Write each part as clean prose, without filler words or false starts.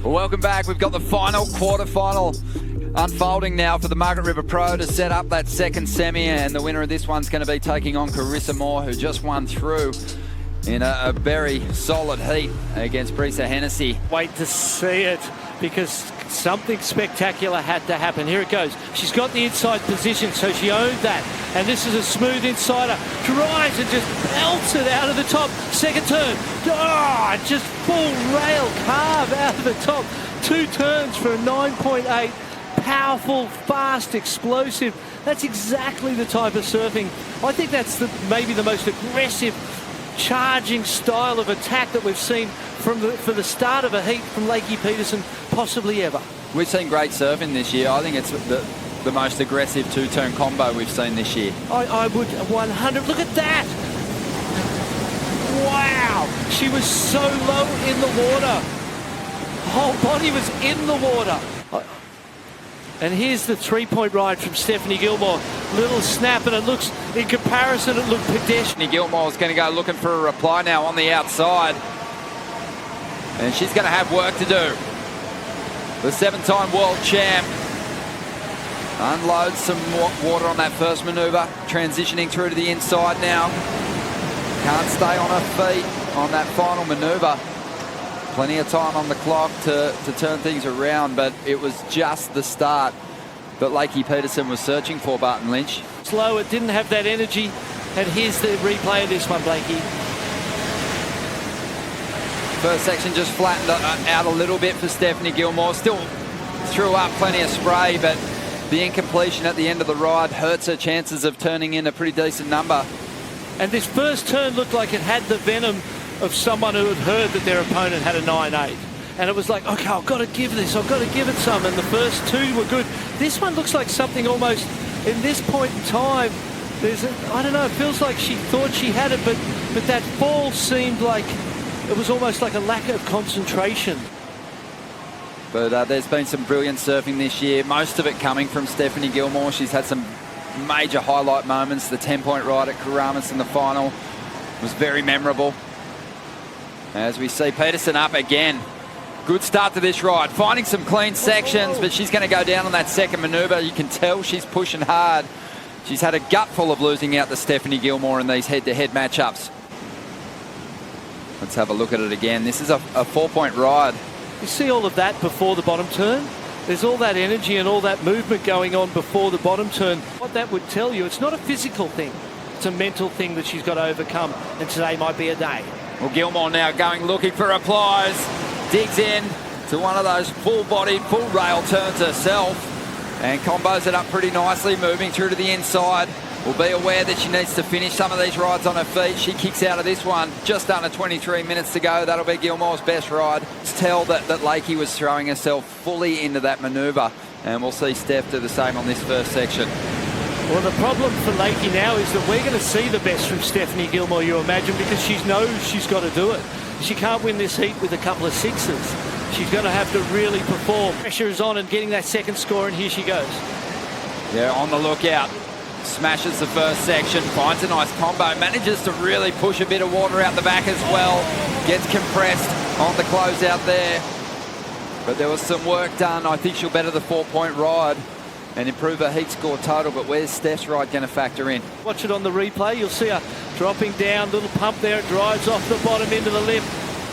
Well, welcome back. We've got the final quarterfinal unfolding now for the Margaret River Pro to set up that second semi, and the winner of this one's going to be taking on Carissa Moore, who just won through in a very solid heat against Brisa Hennessy. Wait to see it, because something spectacular had to happen. Here it goes. She's got the inside position, so she owned that. And this is a smooth insider. Drives and just belts it out of the top. Second turn. Oh, just full rail carve out of the top. 2 turns for a 9.8. Powerful, fast, explosive. That's exactly the type of surfing. I think that's maybe the most aggressive, charging style of attack that we've seen for the start of a heat from Lakey Peterson possibly ever. We've seen great surfing this year. I think it's the most aggressive 2-turn combo we've seen this year. I would 100. Look at that. Wow. She was so low in the water. The whole body was in the water. And here's the 3-point ride from Stephanie Gilmore. Little snap, and it looks, in comparison, it looked pedestrian. Stephanie Gilmore's going to go looking for a reply now on the outside. And she's going to have work to do. The 7-time world champ unloads some water on that first manoeuvre, transitioning through to the inside now. Can't stay on her feet on that final manoeuvre. Plenty of time on the clock to turn things around, but it was just the start that Lakey Peterson was searching for, Barton Lynch. Slow, it didn't have that energy, and here's the replay of this one, Blakey. First section just flattened out a little bit for Stephanie Gilmore. Still threw up plenty of spray, but the incompletion at the end of the ride hurts her chances of turning in a pretty decent number. And this first turn looked like it had the venom of someone who had heard that their opponent had a 9.8. And it was like, okay, I've got to give this, I've got to give it some. And the first 2 were good. This one looks like something almost, in this point in time, I don't know, it feels like she thought she had it, but that fall seemed like it was almost like a lack of concentration. But there's been some brilliant surfing this year, most of it coming from Stephanie Gilmore. She's had some major highlight moments. The 10-point ride at Karamas in the final was very memorable. As we see Peterson up again. Good start to this ride, finding some clean sections, but she's going to go down on that second manoeuvre. You can tell she's pushing hard. She's had a gutful of losing out to Stephanie Gilmore in these head-to-head matchups. Let's have a look at it again. This is a 4-point ride. You see all of that before the bottom turn? There's all that energy and all that movement going on before the bottom turn. What that would tell you, it's not a physical thing. It's a mental thing that she's got to overcome, and today might be a day. Well, Gilmore now going looking for replies. Digs in to one of those full-bodied, full-rail turns herself and combos it up pretty nicely, moving through to the inside. Will be aware that she needs to finish some of these rides on her feet. She kicks out of this one. Just under 23 minutes to go. That'll be Gilmore's best ride. Let's tell that Lakey was throwing herself fully into that manoeuvre, and we'll see Steph do the same on this first section. Well, the problem for Lakey now is that we're going to see the best from Stephanie Gilmore, you imagine, because she knows she's got to do it. She can't win this heat with a couple of 6s. She's going to have to really perform. Pressure is on and getting that second score, and here she goes. Yeah, on the lookout. Smashes the first section, finds a nice combo, manages to really push a bit of water out the back as well. Gets compressed on the closeout there. But there was some work done. I think she'll better the 4-point ride and improve her heat score total, but where's Steph's ride going to factor in? Watch it on the replay. You'll see her dropping down, little pump there. It drives off the bottom into the lip,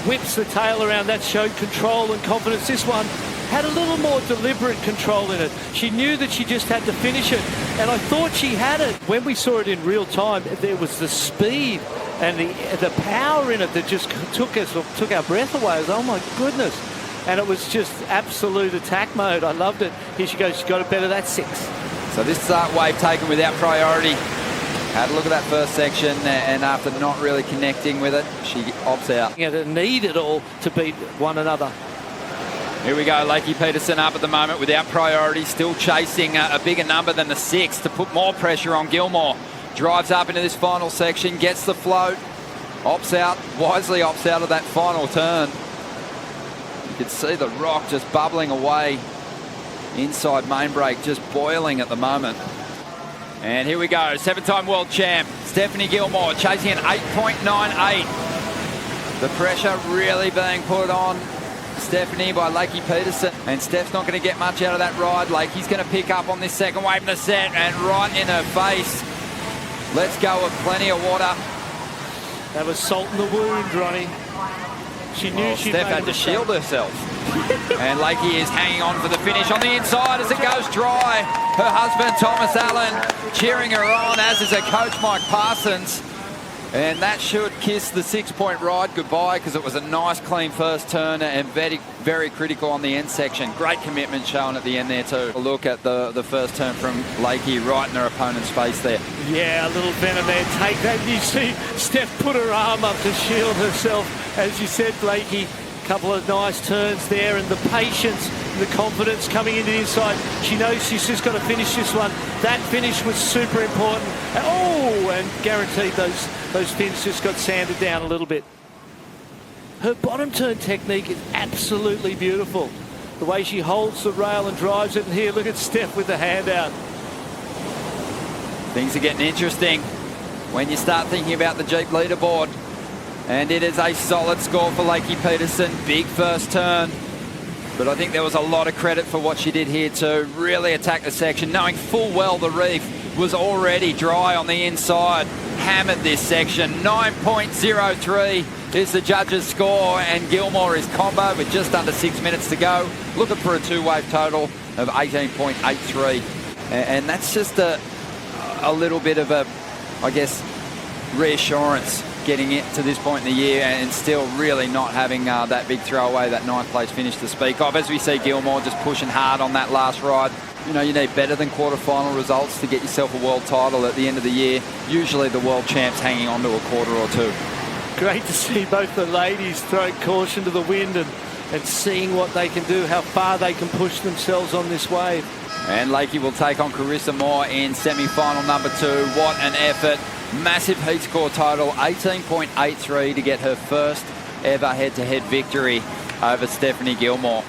whips the tail around. That showed control and confidence. This one had a little more deliberate control in it. She knew that she just had to finish it, and I thought she had it. When we saw it in real time, there was the speed and the power in it that just took our breath away. I was, oh my goodness. And it was just absolute attack mode. I loved it. Here she goes. She's got to better that 6. So this start wave taken without priority. Had a look at that first section, and after not really connecting with it, she opts out. It needed all to beat one another. Here we go, Lakey Peterson up at the moment without priority, still chasing a bigger number than the 6 to put more pressure on Gilmore. Drives up into this final section, gets the float, wisely opts out of that final turn. You can see the rock just bubbling away. Inside main break just boiling at the moment. And here we go, 7-time world champ, Stephanie Gilmore chasing an 8.98. The pressure really being put on Stephanie by Lakey Peterson. And Steph's not going to get much out of that ride. Lakey's going to pick up on this second wave in the set and right in her face. Let's go with plenty of water. That was salt in the wound, Ronnie. She knew she Steph had to shield herself. And Lakey is hanging on for the finish on the inside as it goes dry. Her husband, Thomas Allen, cheering her on, as is her coach, Mike Parsons. And that should kiss the 6-point ride goodbye, because it was a nice, clean first turn and very, very critical on the end section. Great commitment shown at the end there too. A look at the first turn from Lakey right in her opponent's face there. Yeah, a little venom there. Take that. You see Steph put her arm up to shield herself. As you said, Lakey, a couple of nice turns there, and the patience and the confidence coming into the inside. She knows she's just got to finish this one. That finish was super important. And guaranteed those fins just got sanded down a little bit. Her bottom turn technique is absolutely beautiful. The way she holds the rail and drives it. And here, look at Steph with the hand out. Things are getting interesting when you start thinking about the Jeep leaderboard. And it is a solid score for Lakey Peterson. Big first turn. But I think there was a lot of credit for what she did here to really attack the section, knowing full well the reef was already dry on the inside. Hammered this section. 9.03 is the judges' score, and Gilmore is combo with just under 6 minutes to go. Looking for a two-wave total of 18.83. And that's just a little bit of a, I guess, reassurance getting it to this point in the year and still really not having that big throwaway, that ninth place finish to speak of. As we see Gilmore just pushing hard on that last ride. You know, you need better than quarterfinal results to get yourself a world title at the end of the year. Usually the world champs hanging on to a quarter or two. Great to see both the ladies throwing caution to the wind and seeing what they can do, how far they can push themselves on this wave. And Lakey will take on Carissa Moore in semi-final number 2. What an effort. Massive heat score total, 18.83 to get her first ever head-to-head victory over Stephanie Gilmore.